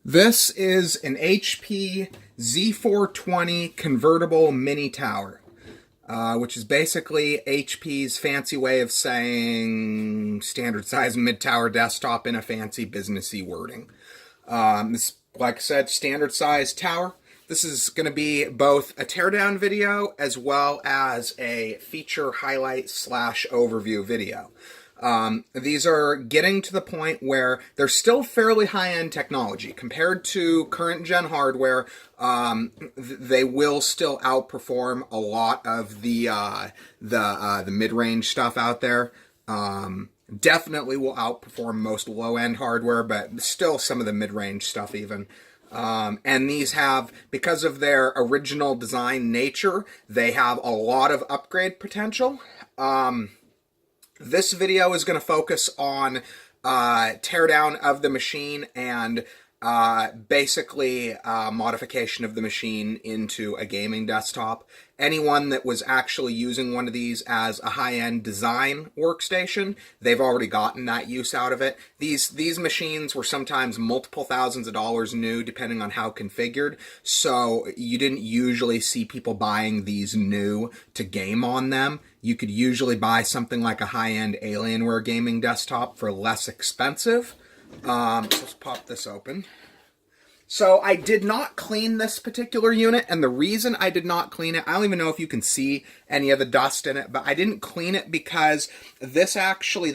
This is an HP Z420 convertible mini tower, which is basically HP's fancy way of saying standard size mid-tower desktop in a fancy businessy wording. This, like I said, standard size tower. This is going to be both a teardown video as well as a feature highlight / overview video. These are getting to the point where they're still fairly high-end technology. Compared to current gen hardware, they will still outperform a lot of the mid-range stuff out there. Definitely will outperform most low-end hardware, but still some of the mid-range stuff even. And these have, because of their original design nature, they have a lot of upgrade potential. This video is going to focus on teardown of the machine and basically modification of the machine into a gaming desktop. Anyone that was actually using one of these as a high-end design workstation, they've already gotten that use out of it. These machines were sometimes multiple thousands of dollars new, depending on how configured, so you didn't usually see people buying these new to game on them. You could usually buy something like a high-end Alienware gaming desktop for less expensive. Let's pop this open. So I did not clean this particular unit, and the reason I did not clean it, I don't even know if you can see any of the dust in it, but I didn't clean it because this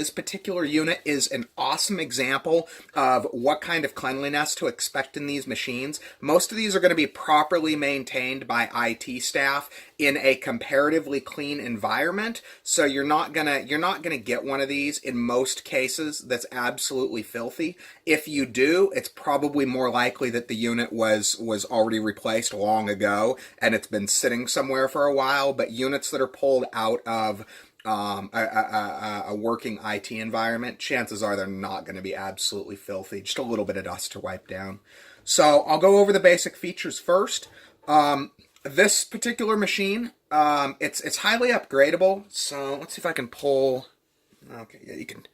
particular unit is an awesome example of what kind of cleanliness to expect in these machines. Most of these are going to be properly maintained by IT staff in a comparatively clean environment, so you're not gonna get one of these in most cases that's absolutely filthy. If you do, it's probably more likely that the unit was already replaced long ago and it's been sitting somewhere for a while. But units that are pulled out of a working IT environment, chances are they're not going to be absolutely filthy. Just a little bit of dust to wipe down. So I'll go over the basic features first. This particular machine, it's highly upgradable. So let's see if I can pull. Okay, yeah, you can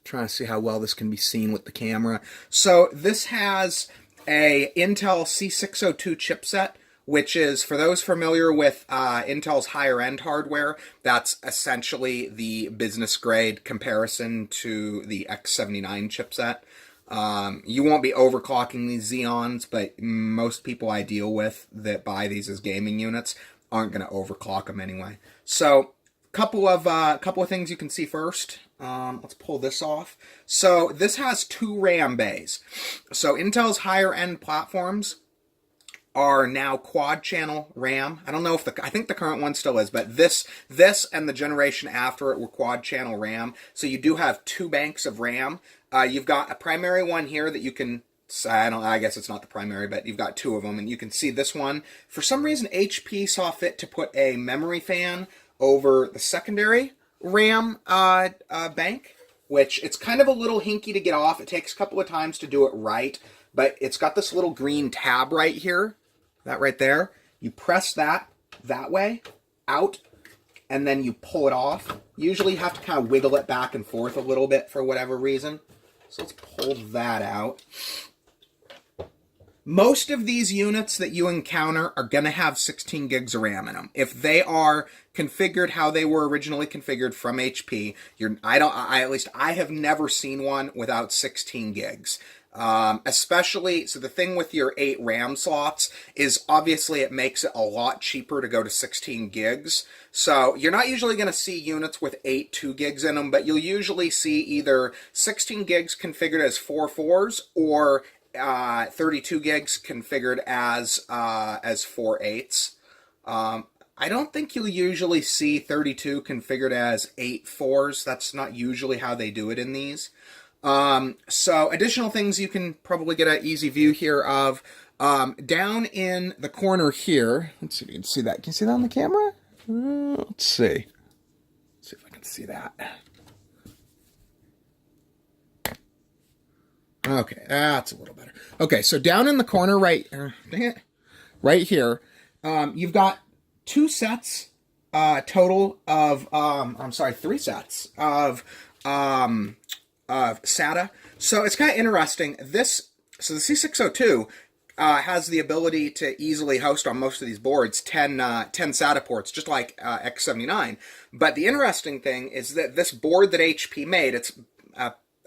try to see how well this can be seen with the camera. So this has a Intel C602 chipset, which is, for those familiar with Intel's higher-end hardware, that's essentially the business-grade comparison to the X79 chipset. You won't be overclocking these Xeons, but most people I deal with that buy these as gaming units aren't going to overclock them anyway. So, couple of things you can see first. Let's pull this off. So this has 2 RAM bays. So Intel's higher end platforms are now quad channel RAM. I don't know if I think the current one still is, but this and the generation after it were quad channel RAM. So you do have 2 banks of RAM. You've got a primary one here that you can, I guess it's not the primary, but you've got 2 of them, and you can see this one. For some reason, HP saw fit to put a memory fan over the secondary RAM bank, which it's kind of a little hinky to get off. It takes a couple of times to do it right, but it's got this little green tab right here, that right there. You press that way, out, and then you pull it off. Usually you have to kind of wiggle it back and forth a little bit for whatever reason. So let's pull that out. Most of these units that you encounter are going to have 16 gigs of RAM in them. If they are configured how they were originally configured from HP, I have never seen one without 16 gigs. Especially, so the thing with your 8 RAM slots is obviously it makes it a lot cheaper to go to 16 gigs. So you're not usually going to see units with 8 2 gigs in them, but you'll usually see either 16 gigs configured as 4 4s or 32 gigs configured as 4 8s. I don't think you'll usually see 32 configured as 8 4s. That's not usually how they do it in these. So additional things you can probably get an easy view here of. Down in the corner here, let's see if you can see that. Can you see that on the camera? Let's see. Let's see if I can see that. Okay, that's a little better. Okay, so down in the corner right here, you've got 2 sets total of, 3 sets of SATA. So it's kind of interesting. This So the C602 has the ability to easily host on most of these boards 10 SATA ports, just like X79. But the interesting thing is that this board that HP made, it's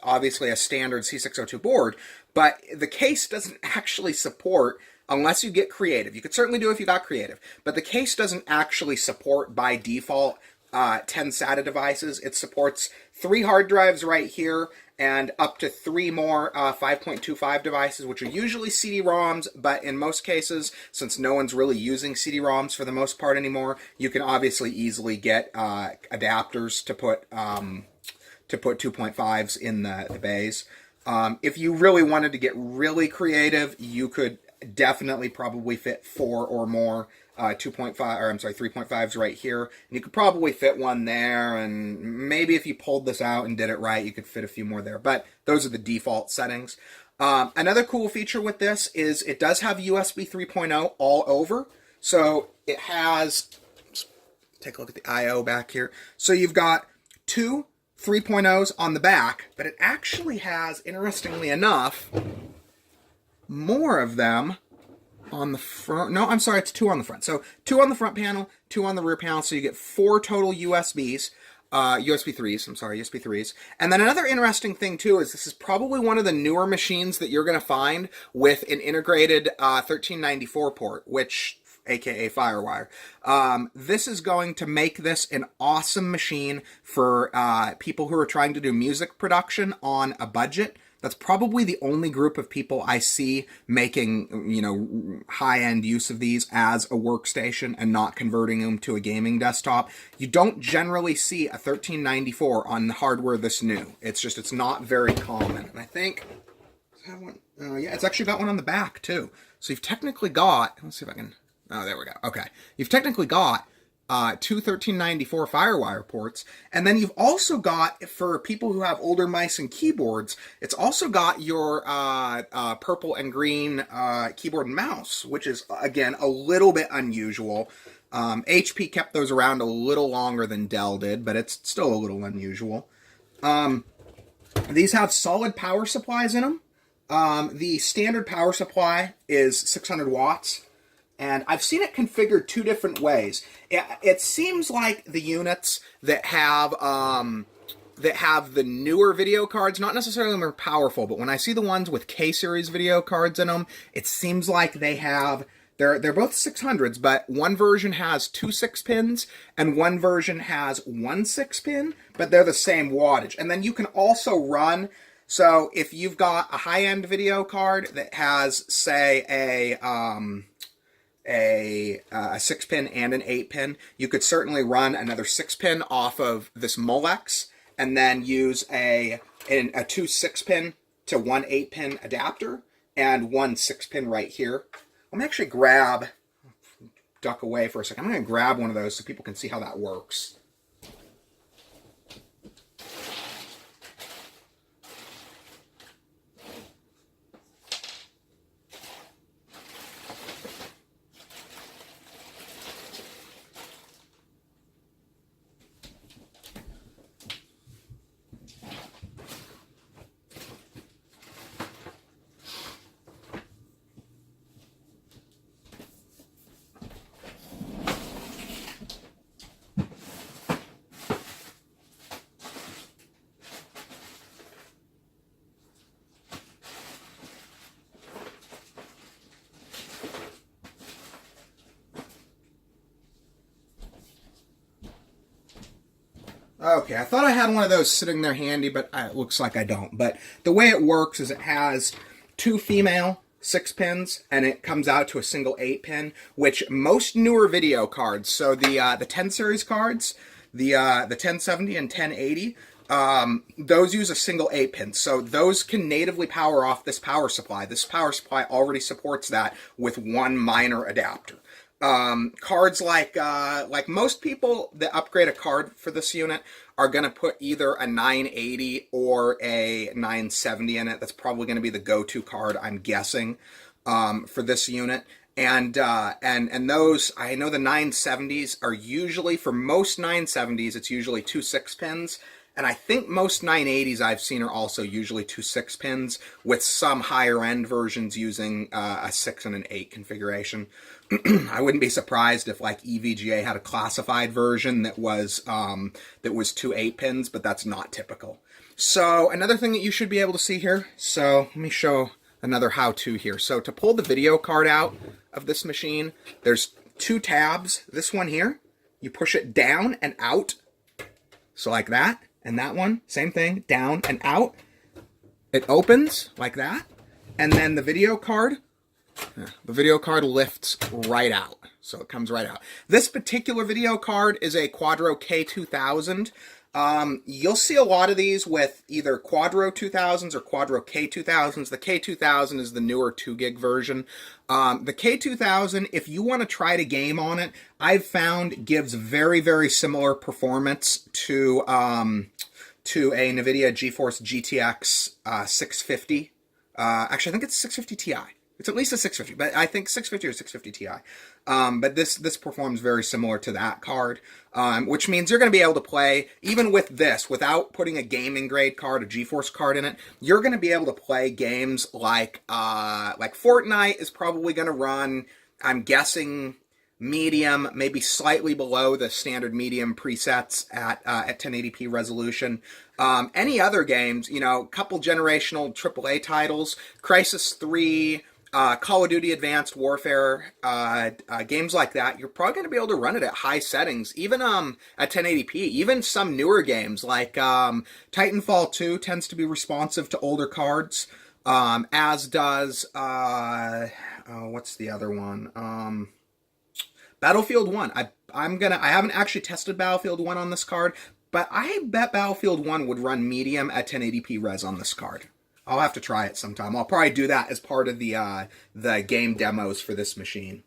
obviously a standard C602 board, but the case doesn't actually support, unless you get creative. You could certainly do it if you got creative, but the case doesn't actually support by default 10 SATA devices. It supports 3 hard drives right here and up to 3 more 5.25 devices, which are usually CD-ROMs, but in most cases, since no one's really using CD-ROMs for the most part anymore, you can obviously easily get adapters to put 2.5s in the bays. If you really wanted to get really creative, you could definitely probably fit 4 or more 3.5s right here. And you could probably fit one there, and maybe if you pulled this out and did it right, you could fit a few more there. But those are the default settings. Another cool feature with this is it does have USB 3.0 all over. So it has, take a look at the I/O back here. So you've got 2 3.0s on the back, but it actually has, interestingly enough, more of them on the front. No, I'm sorry, it's 2 on the front. So 2 on the front panel, 2 on the rear panel. So you get 4 total USBs, USB 3s, I'm sorry, USB 3s. And then another interesting thing too is this is probably one of the newer machines that you're going to find with an integrated 1394 port, which aka Firewire. This is going to make this an awesome machine for people who are trying to do music production on a budget. That's probably the only group of people I see making, high-end use of these as a workstation and not converting them to a gaming desktop. You don't generally see a 1394 on hardware this new. It's not very common. And I think, does it have one? Yeah, it's actually got one on the back too. So you've technically got, let's see if I can, oh, there we go. Okay. You've technically got 2 1394 Firewire ports, and then you've also got, for people who have older mice and keyboards, it's also got your purple and green keyboard and mouse, which is, again, a little bit unusual. HP kept those around a little longer than Dell did, but it's still a little unusual. These have solid power supplies in them. The standard power supply is 600 watts. And I've seen it configured 2 different ways. It seems like the units that have the newer video cards, not necessarily more powerful, but when I see the ones with K-series video cards in them, it seems like they have, they're both 600s, but one version has 2 6-pins and one version has 1 6-pin, but they're the same wattage. And then you can also run, so if you've got a high-end video card that has, say, a 6-pin and an 8-pin, you could certainly run another 6-pin off of this Molex and then use a 2 6-pin to 1 8-pin adapter and 1 6-pin right here. Let me actually duck away for a second. I'm going to grab one of those so people can see how that works. Okay, I thought I had one of those sitting there handy, but it looks like I don't. But the way it works is it has 2 female 6-pins, and it comes out to a single 8-pin, which most newer video cards, so the 10 series cards, the 1070 and 1080, those use a single 8-pin. So those can natively power off this power supply. This power supply already supports that with one minor adapter. Cards like most people that upgrade a card for this unit are going to put either a 980 or a 970 in it. That's probably going to be the go-to card, I'm guessing, for this unit. And those, I know the 970s are usually, for most 970s, it's usually 2 6-pins. And I think most 980s I've seen are also usually two 6-pins, with some higher end versions using a 6 and an 8 configuration. I wouldn't be surprised if like EVGA had a classified version that was two 8-pins, but that's not typical. So another thing that you should be able to see here, so let me show another how-to here. So to pull the video card out of this machine, there's two tabs. This one here, you push it down and out, so like that. And that one, same thing, down and out. It opens like that. And then the video card lifts right out. So it comes right out. This particular video card is a Quadro K2000. You'll see a lot of these with either Quadro 2000s or Quadro K2000s. The K2000 is the newer 2 gig version. The K2000, if you want to try to game on it, I've found gives very, very similar performance to a NVIDIA GeForce GTX 650. Actually, I think it's 650 Ti. It's at least a 650, but I think 650 or 650 Ti. But this performs very similar to that card, which means you're going to be able to play, even with this, without putting a gaming grade card, a GeForce card in it, you're going to be able to play games like Fortnite is probably going to run, I'm guessing, medium, maybe slightly below the standard medium presets at 1080p resolution. Any other games, you know, couple generational AAA titles, Crysis 3, Call of Duty Advanced Warfare, games like that, you're probably going to be able to run it at high settings, even at 1080p. Even some newer games like Titanfall 2 tends to be responsive to older cards, as does what's the other one? Battlefield 1. I haven't actually tested Battlefield 1 on this card, but I bet Battlefield 1 would run medium at 1080p res on this card. I'll have to try it sometime. I'll probably do that as part of the game demos for this machine.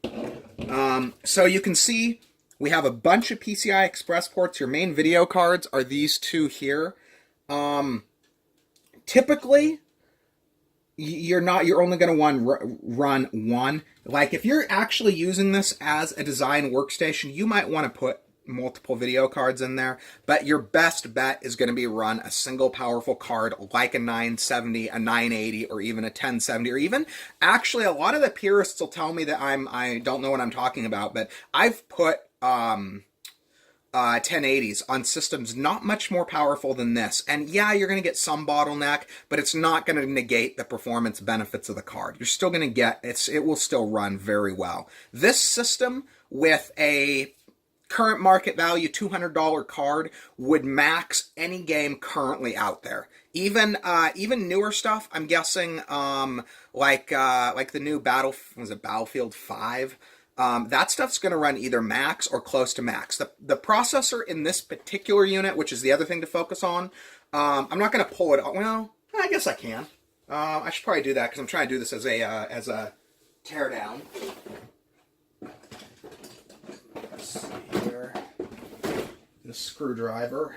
So you can see we have a bunch of PCI Express ports. Your main video cards are these two here. Typically, you're only going to run one. Like if you're actually using this as a design workstation, you might want to put multiple video cards in there, but your best bet is going to be run a single powerful card like a 970, a 980, or even a 1070, or even actually a lot of the purists will tell me that I don't know what I'm talking about, but I've put 1080s on systems not much more powerful than this. And yeah, you're going to get some bottleneck, but it's not going to negate the performance benefits of the card. You're still going to get, it will still run very well. This system with a current market value $200 card would max any game currently out there. Even newer stuff, I'm guessing, like the new Battlefield 5. That stuff's going to run either max or close to max. The processor in this particular unit, which is the other thing to focus on, I'm not going to pull it. Well, I guess I can. I should probably do that because I'm trying to do this as a teardown. Let's see here. The screwdriver.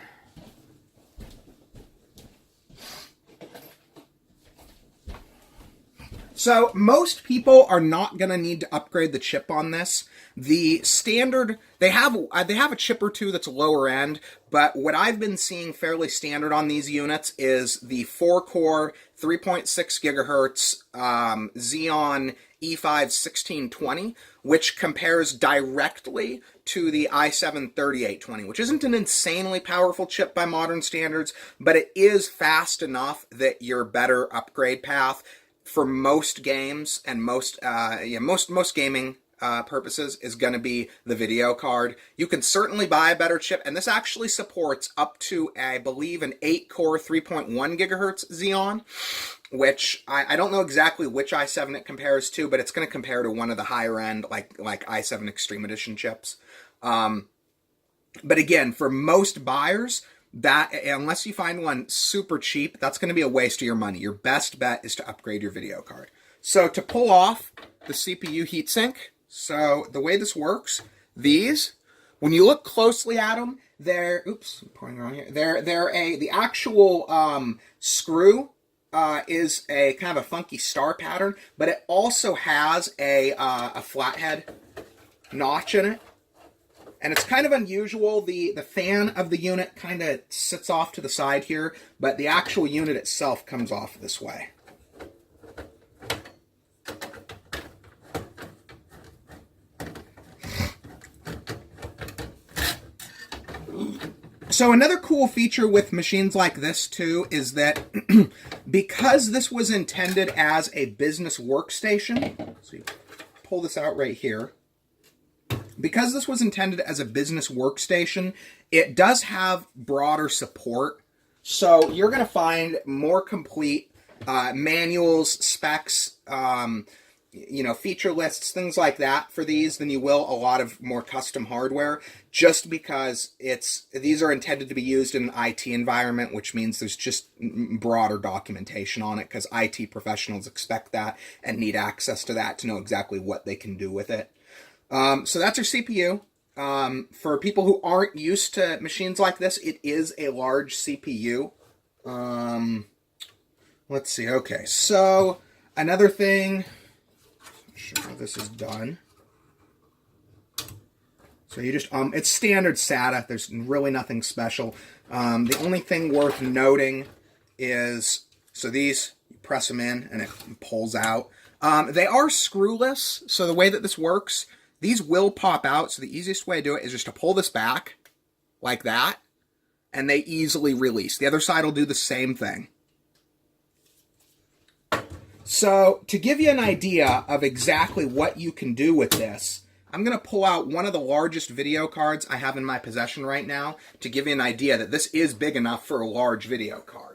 So most people are not going to need to upgrade the chip on this. The standard, they have a chip or two that's lower end, but what I've been seeing fairly standard on these units is the 4-core, 3.6 gigahertz Xeon E5 1620, which compares directly to the i7 3820, which isn't an insanely powerful chip by modern standards, but it is fast enough that your better upgrade path for most games and most gaming purposes is going to be the video card. You can certainly buy a better chip, and this actually supports up to, I believe, an 8-core 3.1 gigahertz Xeon, which I don't know exactly which i7 it compares to, but it's going to compare to one of the higher end, like i7 Extreme Edition chips. But again, for most buyers, that unless you find one super cheap, that's going to be a waste of your money. Your best bet is to upgrade your video card. So to pull off the CPU heatsink, so the way this works, these, when you look closely at them, they're, oops, I'm pouring around here. The actual screw is a kind of a funky star pattern, but it also has a flathead notch in it. And it's kind of unusual. The fan of the unit kind of sits off to the side here, but the actual unit itself comes off this way. So another cool feature with machines like this too is that because this was intended as a business workstation, so you pull this out right here, because this was intended as a business workstation, it does have broader support. So you're going to find more complete manuals, specs, feature lists, things like that for these than you will a lot of more custom hardware, just because these are intended to be used in an IT environment, which means there's just broader documentation on it because IT professionals expect that and need access to that to know exactly what they can do with it. So that's your CPU. For people who aren't used to machines like this, it is a large CPU. Let's see. Okay, so another thing. Sure how this is done. So you just it's standard SATA. There's really nothing special. The only thing worth noting is these, you press them in and it pulls out. They are screwless, so the way that this works, these will pop out. So the easiest way to do it is just to pull this back like that, and they easily release. The other side will do the same thing. So to give you an idea of exactly what you can do with this, I'm going to pull out one of the largest video cards I have in my possession right now to give you an idea that this is big enough for a large video card.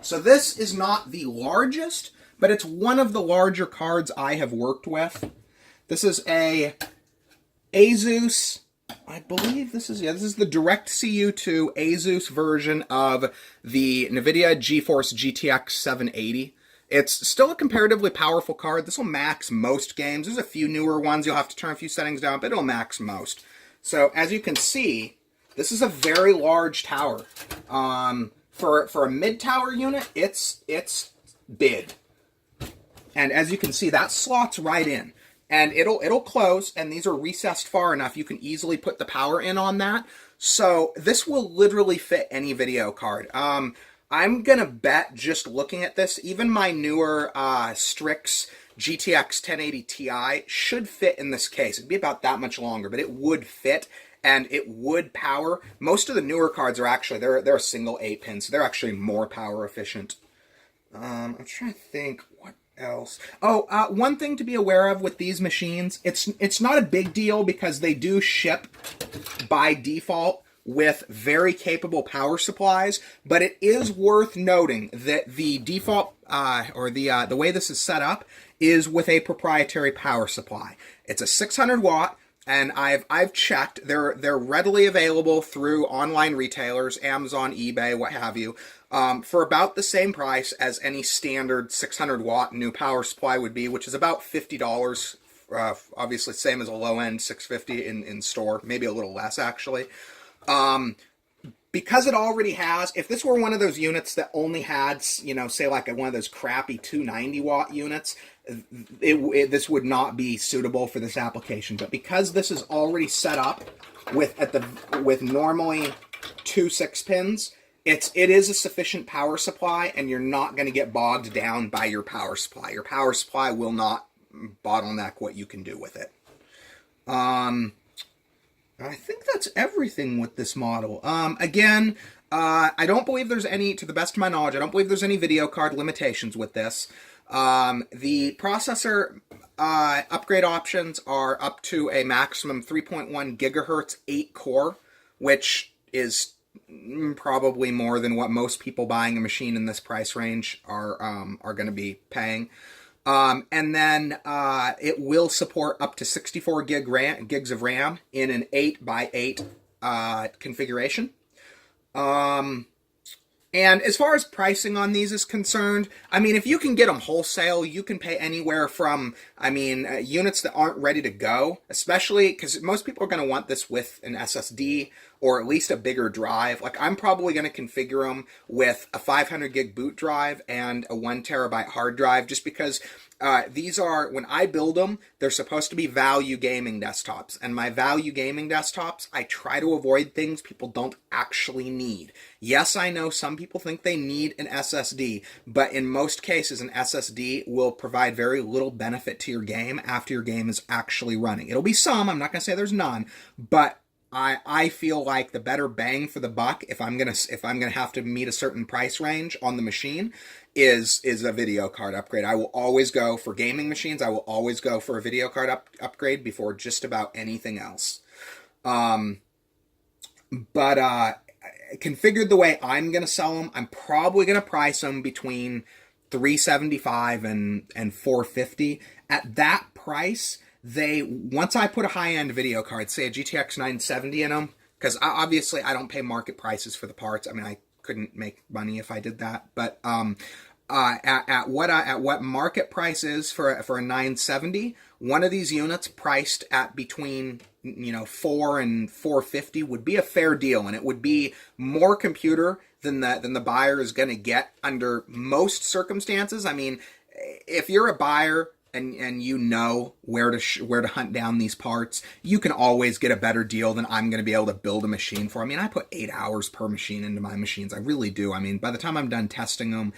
So this is not the largest, but it's one of the larger cards I have worked with. This is a Asus, I believe this is the DirectCU2 Asus version of the NVIDIA GeForce GTX 780. It's still a comparatively powerful card. This will max most games. There's a few newer ones. You'll have to turn a few settings down, but it'll max most. So as you can see, this is a very large tower. For a mid-tower unit, it's big. And as you can see, that slots right in. And it'll close, and these are recessed far enough you can easily put the power in on that. So this will literally fit any video card. I'm going to bet, just looking at this, even my newer Strix GTX 1080 Ti should fit in this case. It'd be about that much longer, but it would fit. And it would power. Most of the newer cards are actually, they're a single 8-pin, so they're actually more power efficient. I'm trying to think what else. Oh, one thing to be aware of with these machines, it's not a big deal because they do ship by default with very capable power supplies, but it is worth noting that the default, the way this is set up is with a proprietary power supply. It's a 600 watt. And I've checked. They're readily available through online retailers, Amazon, eBay, what have you, for about the same price as any standard 600 watt new power supply would be, which is about $50. Obviously, same as a low end $650 in store, maybe a little less actually. Because it already has, if this were one of those units that only had, say like one of those crappy 290 watt units, this would not be suitable for this application. But because this is already set up with normally 2 6-pins, it is a sufficient power supply, and you're not going to get bogged down by your power supply. Your power supply will not bottleneck what you can do with it. I think that's everything with this model. Again, I don't believe there's any, to the best of my knowledge, I don't believe there's any video card limitations with this. The processor upgrade options are up to a maximum 3.1 gigahertz 8-core, which is probably more than what most people buying a machine in this price range are going to be paying. And then it will support up to 64 gigs of RAM in an 8x8 configuration. And as far as pricing on these is concerned, I mean, if you can get them wholesale, you can pay anywhere from, units that aren't ready to go, especially because most people are going to want this with an SSD or at least a bigger drive. Like, I'm probably going to configure them with a 500 gig boot drive and a 1 terabyte hard drive, just because these are, when I build them, they're supposed to be value gaming desktops. And my value gaming desktops, I try to avoid things people don't actually need. Yes, I know some people think they need an SSD, but in most cases, an SSD will provide very little benefit to your game after your game is actually running. It'll be some, I'm not going to say there's none, but I feel like the better bang for the buck, if I'm gonna have to meet a certain price range on the machine, is a video card upgrade. I will always go for gaming machines. I will always go for a video card upgrade before just about anything else. But configured the way I'm gonna sell them, I'm probably gonna price them between $375 and $450. At that price, once I put a high-end video card, say a GTX 970 in them, because obviously I don't pay market prices for the parts. I mean, I couldn't make money if I did that. But at what market price is for a 970, one of these units priced at between $4 and $450 would be a fair deal, and it would be more computer than the buyer is going to get under most circumstances. I mean, if you're a buyer and you know where to hunt down these parts, you can always get a better deal than I'm going to be able to build a machine for. I mean, I put 8 hours per machine into my machines. I really do. I mean, by the time I'm done testing them,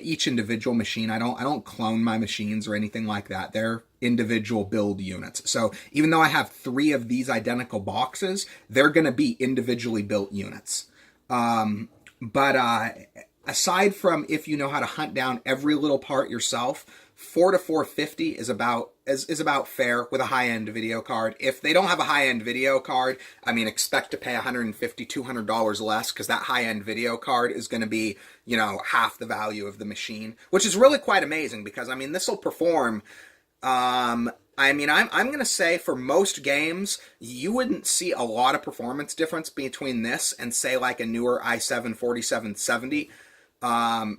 each individual machine, I don't clone my machines or anything like that. They're individual build units. So even though I have 3 of these identical boxes, they're going to be individually built units. But aside from if you know how to hunt down every little part yourself, $4 to $450 is about fair with a high-end video card. If they don't have a high-end video card, I mean, expect to pay $150, $200 less, because that high-end video card is going to be, half the value of the machine, which is really quite amazing, because, I mean, this will perform, I'm going to say for most games, you wouldn't see a lot of performance difference between this and, say, like a newer i7 4770.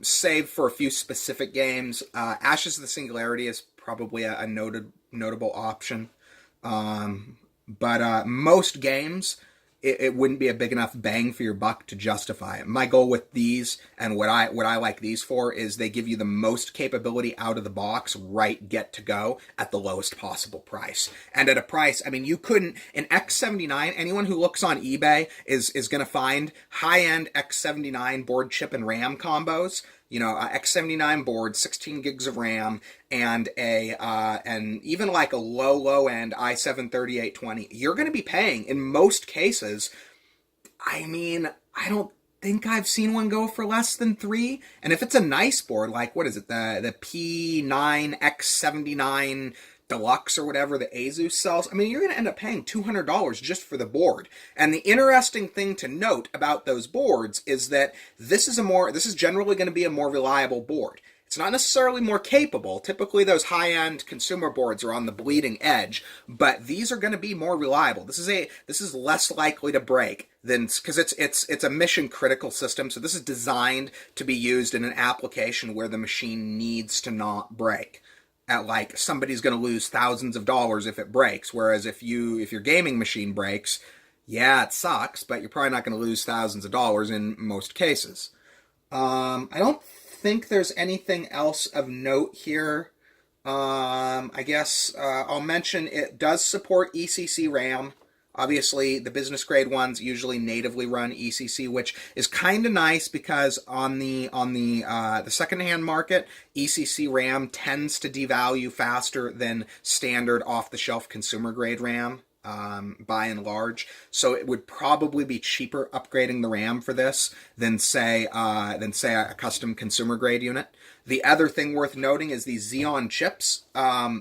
Save for a few specific games. Ashes of the Singularity is probably a notable option. But most games, it wouldn't be a big enough bang for your buck to justify it. My goal with these, and what I like these for, is they give you the most capability out of the box, right, get to go, at the lowest possible price. And at a price, I mean, you couldn't, an X79, anyone who looks on eBay is going to find high-end X79 board, chip, and RAM combos. X79 board, 16 gigs of RAM, and and even like a low end i7 3820. You're going to be paying, in most cases, I mean, I don't think I've seen one go for less than $3. And if it's a nice board, like, what is it, the P9X79 Deluxe or whatever the Asus sells, I mean, you're going to end up paying $200 just for the board. And the interesting thing to note about those boards is that this is generally going to be a more reliable board. It's not necessarily more capable. Typically, those high-end consumer boards are on the bleeding edge, but these are going to be more reliable. This is less likely to break than, because it's a mission-critical system. So this is designed to be used in an application where the machine needs to not break. Like, somebody's going to lose thousands of dollars if it breaks, whereas if your gaming machine breaks, yeah, it sucks, but you're probably not going to lose thousands of dollars in most cases. I don't think there's anything else of note here. I guess I'll mention it does support ECC RAM. Obviously, the business grade ones usually natively run ECC, which is kind of nice, because on the secondhand market, ECC RAM tends to devalue faster than standard off-the-shelf consumer grade RAM, by and large. So it would probably be cheaper upgrading the RAM for this than say a custom consumer grade unit. The other thing worth noting is these Xeon chips.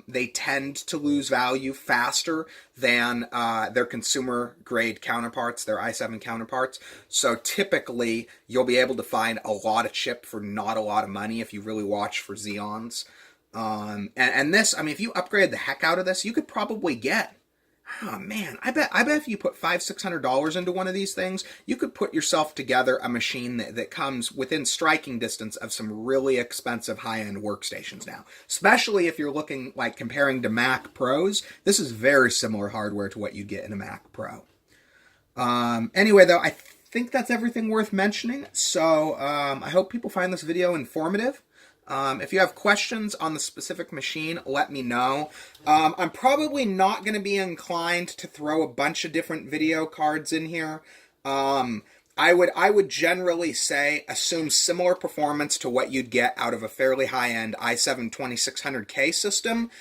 They tend to lose value faster than their consumer grade counterparts, their i7 counterparts. So typically, you'll be able to find a lot of chip for not a lot of money if you really watch for Xeons. And this, I mean, if you upgrade the heck out of this, you could probably get, Oh man, I bet if you put $500-600 into one of these things, you could put yourself together a machine that comes within striking distance of some really expensive high-end workstations now. Especially if you're looking like comparing to Mac Pros, this is very similar hardware to what you get in a Mac Pro. Anyway, though, I think that's everything worth mentioning. So I hope people find this video informative. If you have questions on the specific machine, let me know. I'm probably not going to be inclined to throw a bunch of different video cards in here. I would generally say assume similar performance to what you'd get out of a fairly high-end i7 2600K system,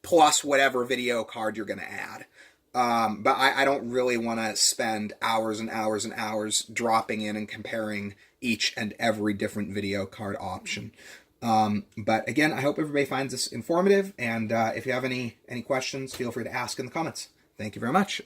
plus whatever video card you're going to add. But I don't really want to spend hours and hours and hours dropping in and comparing each and every different video card option. But again, I hope everybody finds this informative, and if you have any questions, feel free to ask in the comments. Thank you very much.